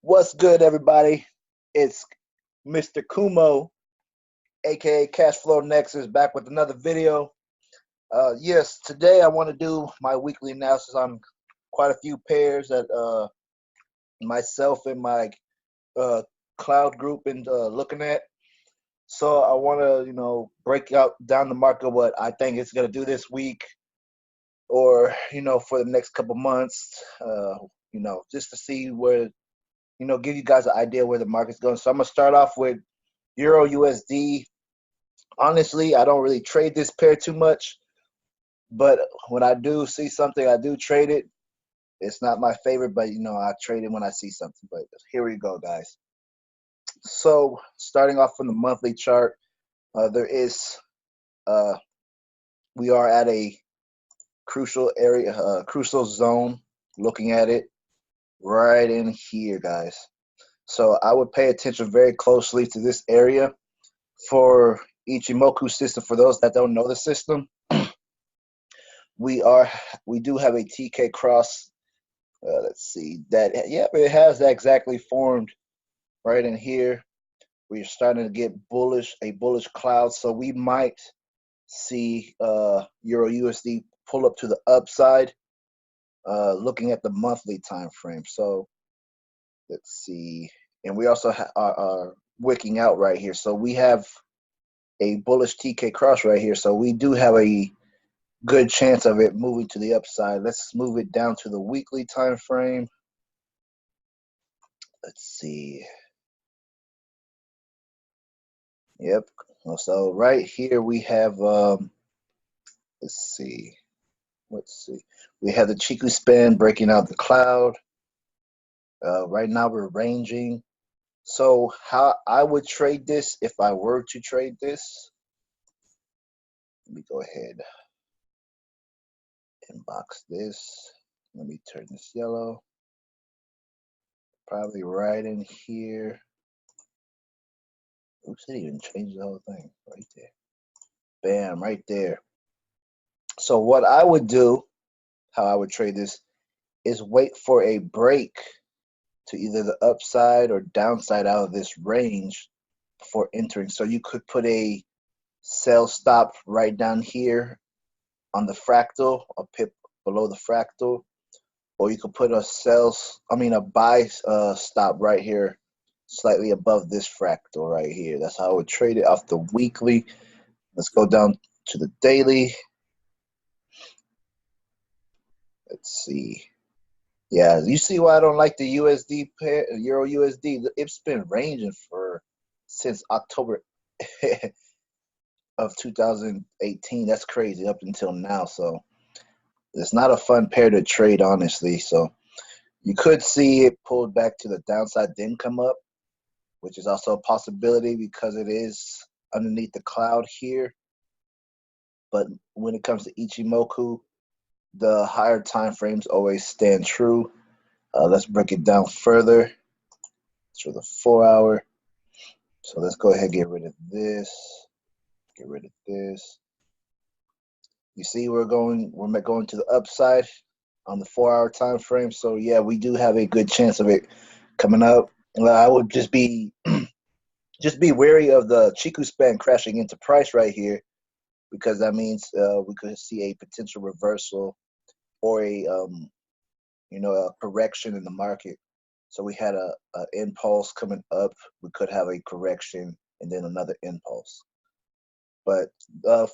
What's good, everybody? It's Mr. Kumo, aka cashflownexus, back with another video. Yes, today I want to do my weekly analysis on quite a few pairs that myself and my cloud group and looking at. So I want to, break out down the market what I think it's gonna do this week, or for the next couple months. Just to see where. Give you guys an idea where the market's going. So I'm going to start off with Euro USD. Honestly, I don't really trade this pair too much, but when I do see something, I do trade it. It's not my favorite, but I trade it when I see something. But here we go, guys. So starting off from the monthly chart, we are at a crucial area, crucial zone. Looking at it. Right in here, guys. So I would pay attention very closely to this area for Ichimoku system. For those that don't know the system, we do have a TK cross. Let's see that. Yeah, it has exactly formed right in here. We're starting to get a bullish cloud. So we might see Euro USD pull up to the upside. Looking at the monthly time frame. So let's see, and we also are wicking out right here. So we have a bullish TK cross right here. So we do have a good chance of it moving to the upside. Let's move it down to the weekly time frame. Let's see. Yep. So right here we have let's see. We have the chikou span breaking out the cloud. Right now we're ranging. So how I would trade this if I were to trade this. Let me go ahead. Inbox this. Let me turn this yellow. Probably right in here. Oops, it even changed the whole thing right there. Bam, right there. So what I would do, how I would trade this, is wait for a break to either the upside or downside out of this range before entering. So you could put a sell stop right down here on the fractal, a pip below the fractal, or you could put a buy stop right here, slightly above this fractal right here. That's how I would trade it off the weekly. Let's go down to the daily. Let's see. Yeah, you see why I don't like the USD pair, Euro USD. It's been ranging since October of 2018. That's crazy up until now. So it's not a fun pair to trade, honestly. So you could see it pulled back to the downside, then come up, which is also a possibility because it is underneath the cloud here. But when it comes to Ichimoku, the higher time frames always stand true. Let's break it down further. For the 4 hour. So let's go ahead and get rid of this. Get rid of this. You see we're going to the upside on the 4 hour time frame. So yeah, we do have a good chance of it coming up. I would just be wary of the chikou span crashing into price right here, because that means we could see a potential reversal or a correction in the market. So we had a impulse coming up. We could have a correction and then another impulse. But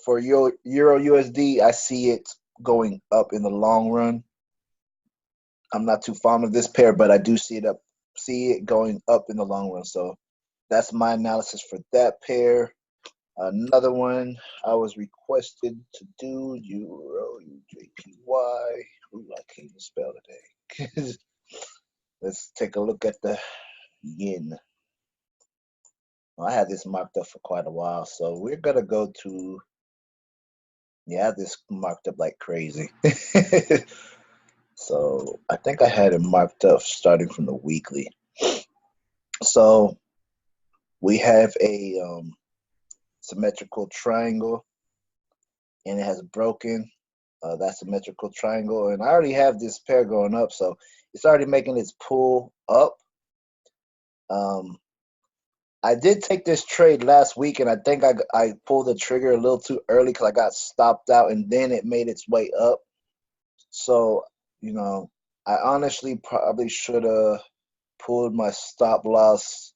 for Euro USD, I see it going up in the long run. I'm not too fond of this pair, but I do see it going up in the long run. So that's my analysis for that pair. Another one I was requested to do EURJPY. Ooh, I can't even spell today. Let's take a look at the yen. Well, I had this marked up for quite a while, so we're gonna go to, yeah, this marked up like crazy. So I think I had it marked up starting from the weekly. So we have a symmetrical triangle, and it has broken that symmetrical triangle, and I already have this pair going up, so it's already making its pull up. I did take this trade last week, and I think I pulled the trigger a little too early because I got stopped out, and then it made its way up. So, you know, I honestly probably should have pulled my stop loss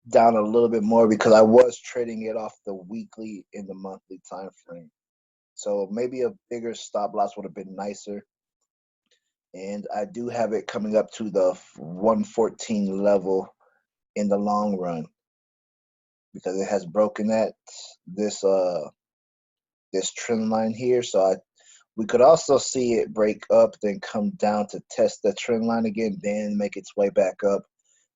down a little bit more because I was trading it off the weekly and the monthly time frame. So maybe a bigger stop loss would have been nicer. And I do have it coming up to the 114 level in the long run because it has broken this trend line here. So we could also see it break up, then come down to test the trend line again, then make its way back up,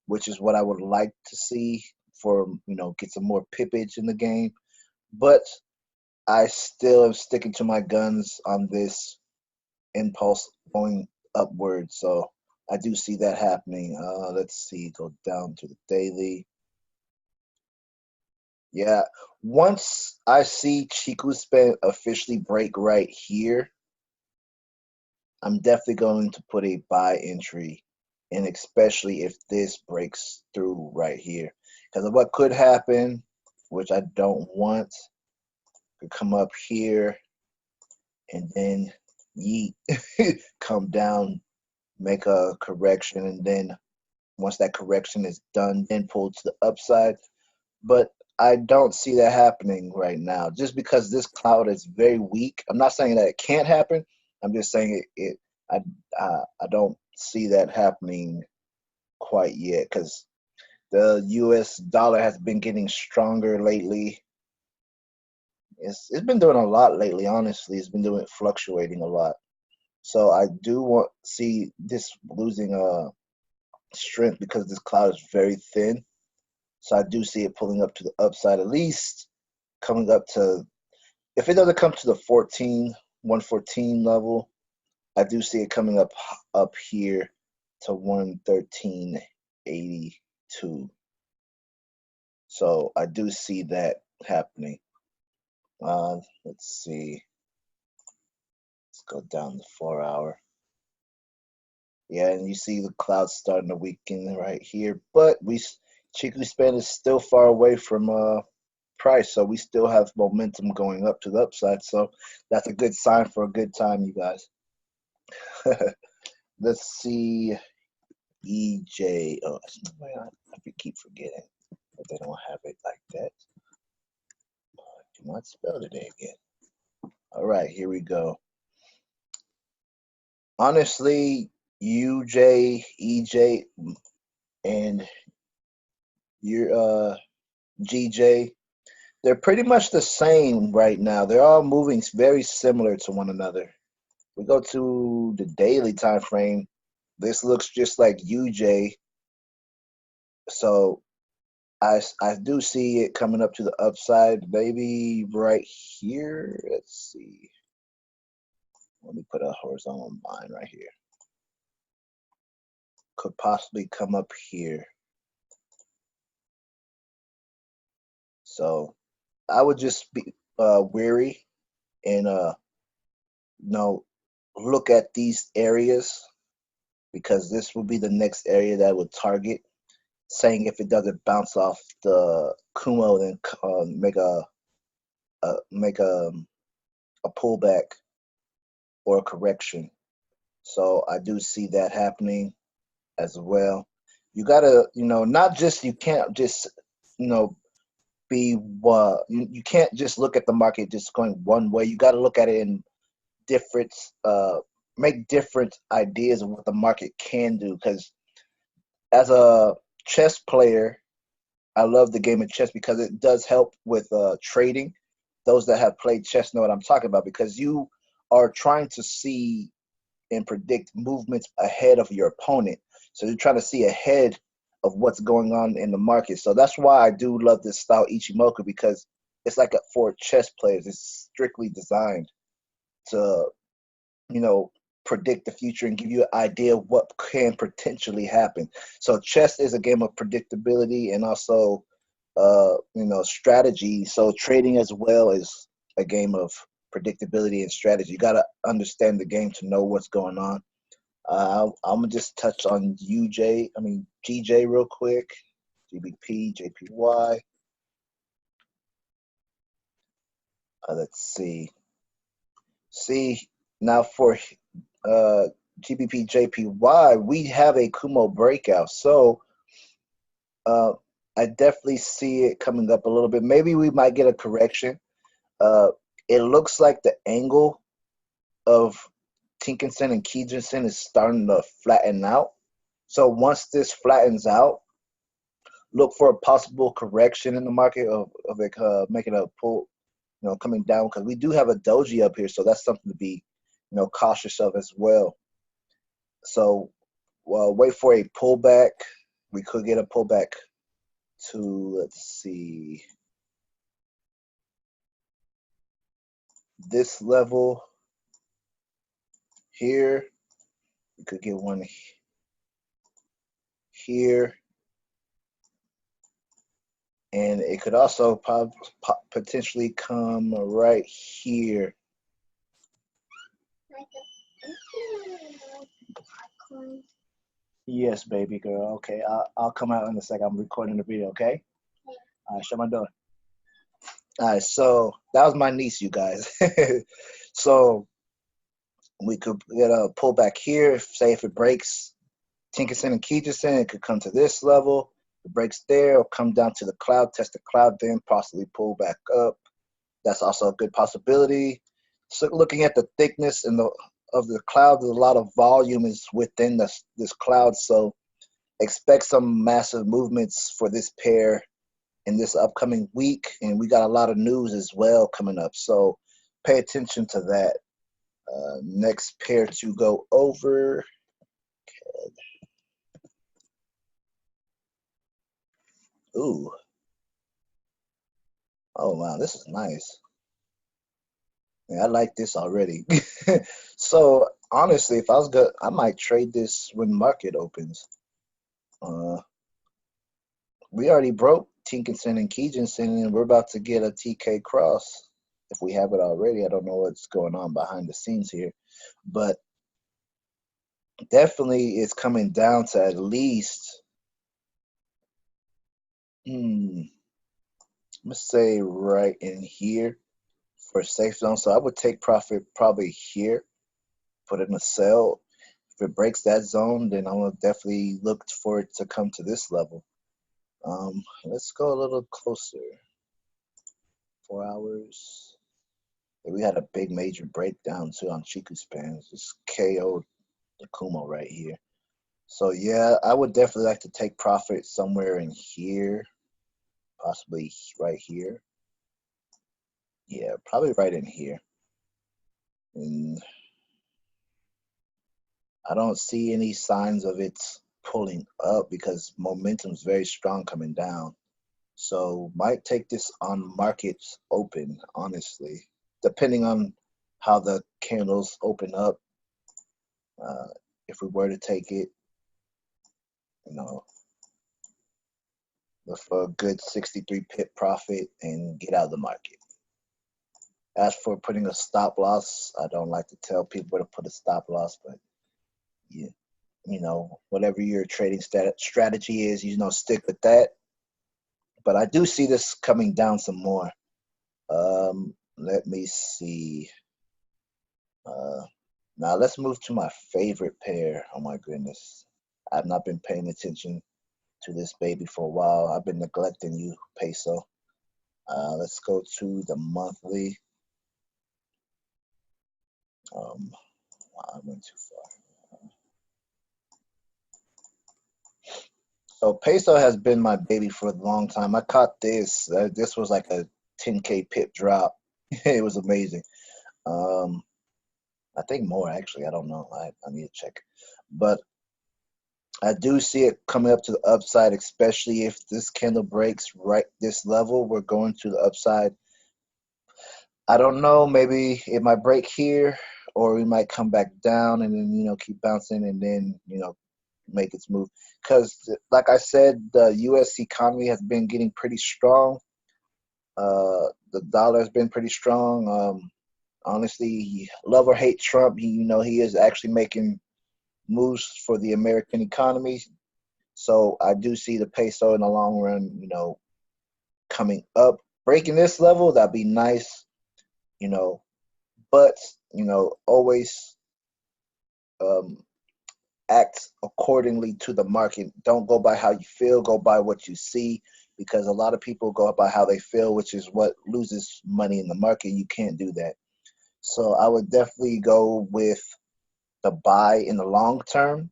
which is what I would like to see for, get some more pippage in the game. But I still am sticking to my guns on this impulse going upward. So I do see that happening. Let's see, go down to the daily. Yeah, once I see chikou-sen officially break right here, I'm definitely going to put a buy entry, and especially if this breaks through right here. Because of what could happen, which I don't want, could come up here and then yeet, come down, make a correction, and then once that correction is done, then pull to the upside. But I don't see that happening right now, just because this cloud is very weak. I'm not saying that it can't happen. I'm just saying I don't see that happening quite yet because the U.S. dollar has been getting stronger lately. It's been doing a lot lately. Honestly, it's been fluctuating a lot. So I do want see this losing strength because this cloud is very thin. So I do see it pulling up to the upside, at least coming up to, if it doesn't come to the 114 level, I do see it coming up here to 113.82. So I do see that happening. Let's see. Let's go down the 4-hour. Yeah, and you see the clouds starting to weaken right here, but chikou-sen is still far away from price, so we still have momentum going up to the upside. So that's a good sign for a good time, you guys. Let's see, EJ. Oh, I keep forgetting that they don't have it like that. Do not spell it again. All right, here we go. Honestly, UJ, EJ, and your GJ, they're pretty much the same right now. They're all moving very similar to one another. We go to the daily time frame. This looks just like UJ. So I do see it coming up to the upside, maybe right here. Let's see. Let me put a horizontal line right here. Could possibly come up here. So I would just be wary and look at these areas because this will be the next area that I would target. Saying if it doesn't bounce off the Kumo, then make a pullback or a correction. So I do see that happening as well. You gotta, not just, you can't just, be you can't just look at the market just going one way. You got to look at it in different, make different ideas of what the market can do. Because as a chess player, I love the game of chess because it does help with trading. Those that have played chess know what I'm talking about because you are trying to see and predict movements ahead of your opponent. So you're trying to see ahead of what's going on in the market. So that's why I do love this style Ichimoku because it's like for chess players. It's strictly designed to, predict the future and give you an idea of what can potentially happen. So chess is a game of predictability and also, strategy. So trading as well is a game of predictability and strategy. You got to understand the game to know what's going on. I'm gonna just touch on GJ real quick. GBPJPY. Let's see. See, now for GBPJPY, we have a Kumo breakout. So I definitely see it coming up a little bit. Maybe we might get a correction. It looks like the angle of tenkan-sen and kijun-sen is starting to flatten out. So once this flattens out, look for a possible correction in the market of it making a pull, coming down, because we do have a doji up here, so that's something to be, cautious of as well. So, wait for a pullback. We could get a pullback to, let's see, this level here. We could get one here, and it could also potentially come right here. Yes, baby girl. Okay, I'll come out in a second. I'm recording the video. Okay. All right, shut my door. All right, so that was my niece, you guys. So we could get a pullback here. Say if it breaks tenkan-sen and kijun-sen, it could come to this level. If it breaks there, it'll come down to the cloud, test the cloud, then possibly pull back up. That's also a good possibility. So looking at the thickness and of the cloud, there's a lot of volume is within this cloud. So expect some massive movements for this pair in this upcoming week, and we got a lot of news as well coming up, so pay attention to that. Next pair to go over, ooh, oh wow, this is nice. Yeah, I like this already. So honestly, if I was good, I might trade this when market opens. We already broke tenkan-sen and kijun-sen, and we're about to get a TK cross. If we have it already, I don't know what's going on behind the scenes here, but definitely it's coming down to at least, let's say right in here for a safe zone. So I would take profit probably here, put it in a sell. If it breaks that zone, then I will definitely look for it to come to this level. Let's go a little closer. 4 hours. We had a big major breakdown too on Chikou spans. Just KO'd the Kumo right here. So yeah, I would definitely like to take profit somewhere in here, possibly right here. Yeah, probably right in here. And I don't see any signs of it pulling up because momentum's very strong coming down. So might take this on markets open, honestly, depending on how the candles open up. If we were to take it, look for a good 63 pip profit and get out of the market. As for putting a stop loss, I don't like to tell people where to put a stop loss, but whatever your trading strategy is, stick with that. But I do see this coming down some more. Let me see. Now let's move to my favorite pair. Oh my goodness. I've not been paying attention to this baby for a while. I've been neglecting you, peso. Let's go to the monthly. I went too far. So peso has been my baby for a long time. I caught this. This was like a 10K pip drop. It was amazing. I think more actually. I don't know. I need to check. But I do see it coming up to the upside, especially if this candle breaks right this level. We're going to the upside. I don't know. Maybe it might break here, or we might come back down and then keep bouncing and then make its move. Because like I said, the U.S. economy has been getting pretty strong. The dollar has been pretty strong. Honestly, love or hate Trump, he is actually making moves for the American economy. So I do see the peso in the long run, you know, coming up, breaking this level. That'd be nice, you know. But you know, always um, act accordingly to the market. Don't go by how you feel. Go by what you see, because a lot of people go by how they feel, which is what loses money in the market. You can't do that. So I would definitely go with the buy in the long term.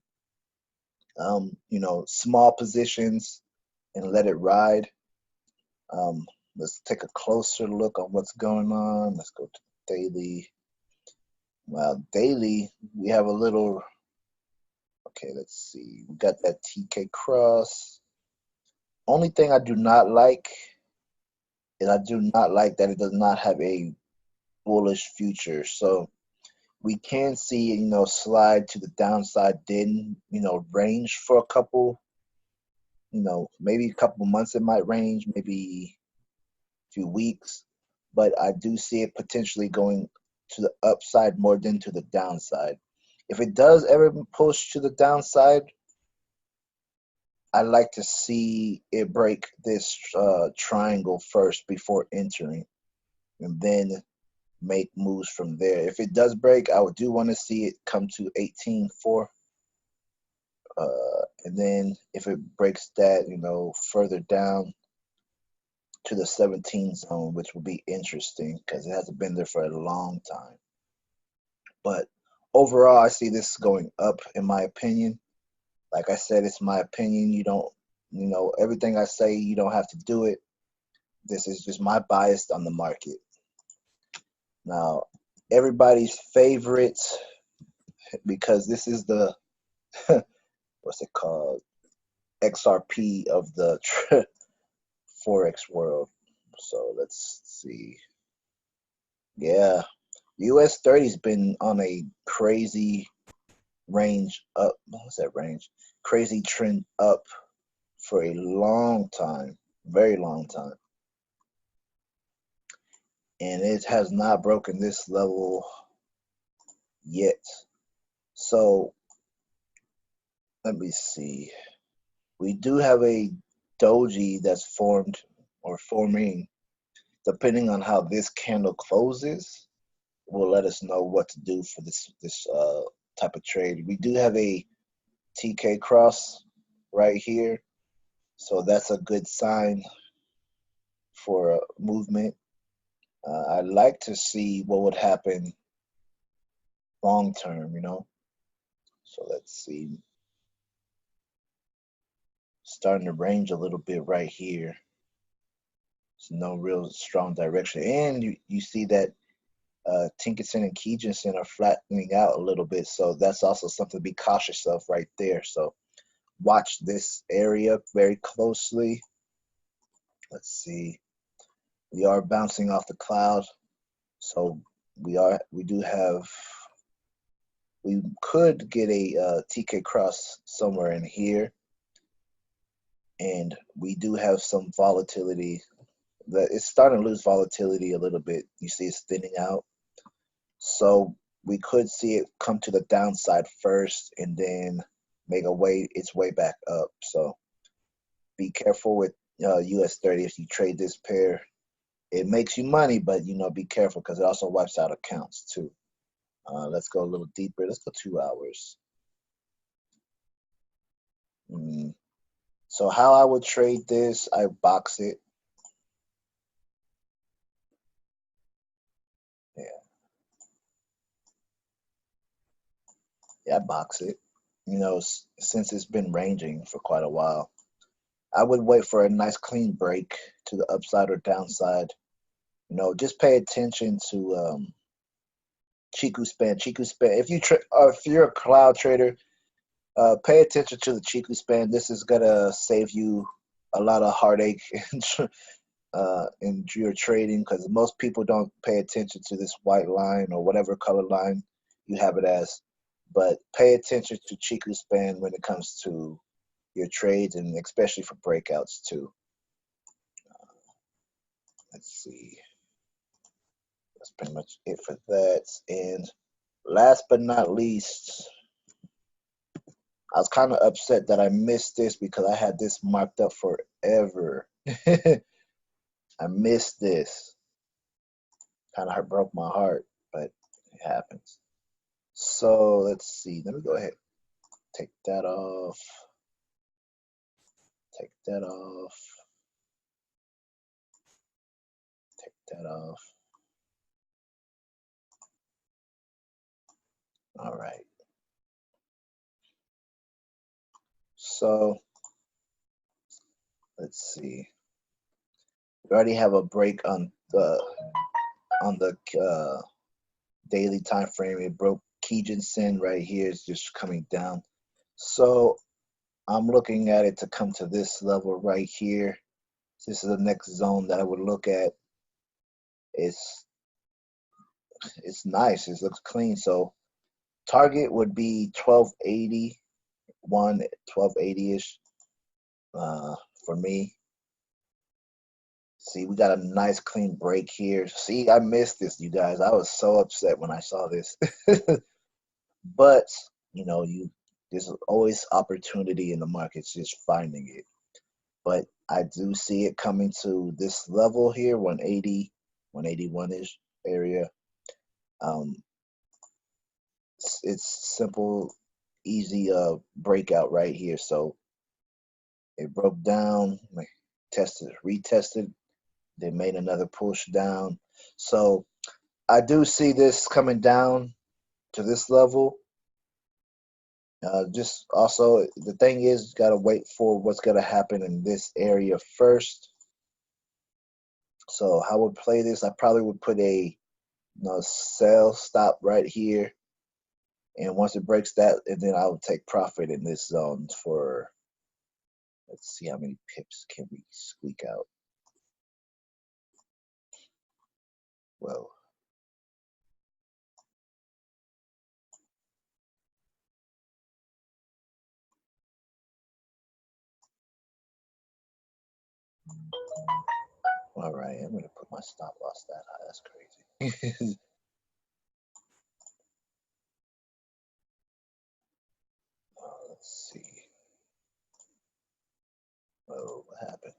You know, small positions and let it ride. Um, let's take a closer look on what's going on. Let's go to daily. Well, daily, we have a little, okay, let's see. We got that TK cross. Only thing I do not like is I do not like that it does not have a bullish future. So we can see, you know, slide to the downside, then, you know, range for a couple, you know, maybe a couple months it might range, maybe a few weeks. But I do see it potentially going to the upside more than to the downside. If it does ever push to the downside, I like to see it break this triangle first before entering, and then make moves from there. If it does break, I do want to see it come to 18.4, and then if it breaks that, you know, further down to the 17 zone, which will be interesting because it hasn't been there for a long time. But overall, I see this going up, in my opinion. Like I said, it's my opinion. You don't, you know, everything I say, you don't have to do it. This is just my bias on the market. Now, everybody's favorite, because this is the, what's it called? XRP of the Forex world. So let's see. Yeah, US 30's been on a crazy range up. What's that range? Crazy trend up for a long time, very long time. And it has not broken this level yet. So let me see. We do have a doji that's formed or forming. Depending on how this candle closes, will let us know what to do for this type of trade. We do have a TK cross right here, so that's a good sign for a movement. I'd like to see what would happen long term, you know. So let's see. Starting to range a little bit right here. There's no real strong direction, and you see that tenkan-sen and kijun-sen are flattening out a little bit, so that's also something to be cautious of right there. So watch this area very closely. Let's see. We are bouncing off the cloud, so we could get a TK cross somewhere in here, and we do have some volatility. That it's starting to lose volatility a little bit. You see it's thinning out, so we could see it come to the downside first and then make its way back up. So be careful with US 30 if you trade this pair. It makes you money, but you know, be careful because it also wipes out accounts too. Let's go a little deeper. Let's go 2 hours. So how I would trade this, I box it. Yeah, I box it. You know, since it's been ranging for quite a while, I would wait for a nice clean break to the upside or downside. You know, just pay attention to chikou span. Chikou span. If you're a cloud trader, pay attention to the chikou span. This is gonna save you a lot of heartache in your trading, because most people don't pay attention to this white line or whatever color line you have it as. But pay attention to chikou span when it comes to your trades, and especially for breakouts too. Let's see. That's pretty much it for that. And last but not least, I was kind of upset that I missed this because I had this marked up forever. I missed this. Kind of broke my heart, but it happens. So let's see. Let me go ahead. Take that off. Take that off. Take that off. All right. So let's see. We already have a break on the daily time frame. It broke kijun-sen right here. It's just coming down. So I'm looking at it to come to this level right here. This is the next zone that I would look at. It's nice. It looks clean. So target would be 1280, 1280-ish for me. See, we got a nice clean break here. See, I missed this, you guys. I was so upset when I saw this. But, you know, there's always opportunity in the markets, just finding it. But I do see it coming to this level here, 180, 181-ish area. It's simple, easy breakout right here. So it broke down, retested, then made another push down. So I do see this coming down to this level. Just also, the thing is, you gotta wait for what's gonna happen in this area first. So how I would play this, I probably would put a sell stop right here, and once it breaks that, and then I would take profit in this zone for, let's see how many pips can we squeak out. Well, all right, I'm gonna put my stop loss that high. That's crazy. Let's see. Oh, what happened?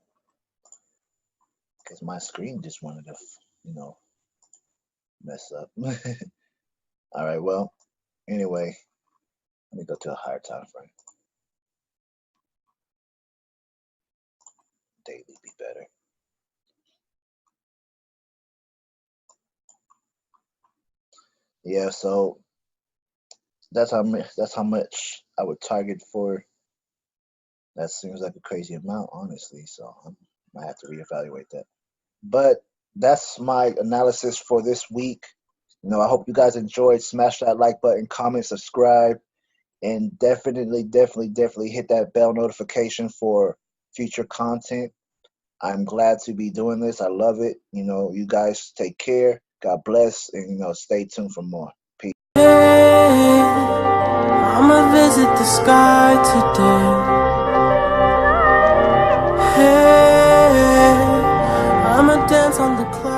Because my screen just wanted to, mess up. All right, well, anyway, let me go to a higher time frame. Daily be better. Yeah, so that's how much I would target for. That seems like a crazy amount, honestly. So I might have to reevaluate that. But that's my analysis for this week. I hope you guys enjoyed. Smash that like button, comment, subscribe, and definitely hit that bell notification for future content. I'm glad to be doing this. I love it. You guys take care. God bless, and stay tuned for more. Peace. Hey, I'ma visit the sky today. Hey, I'ma dance on the clouds.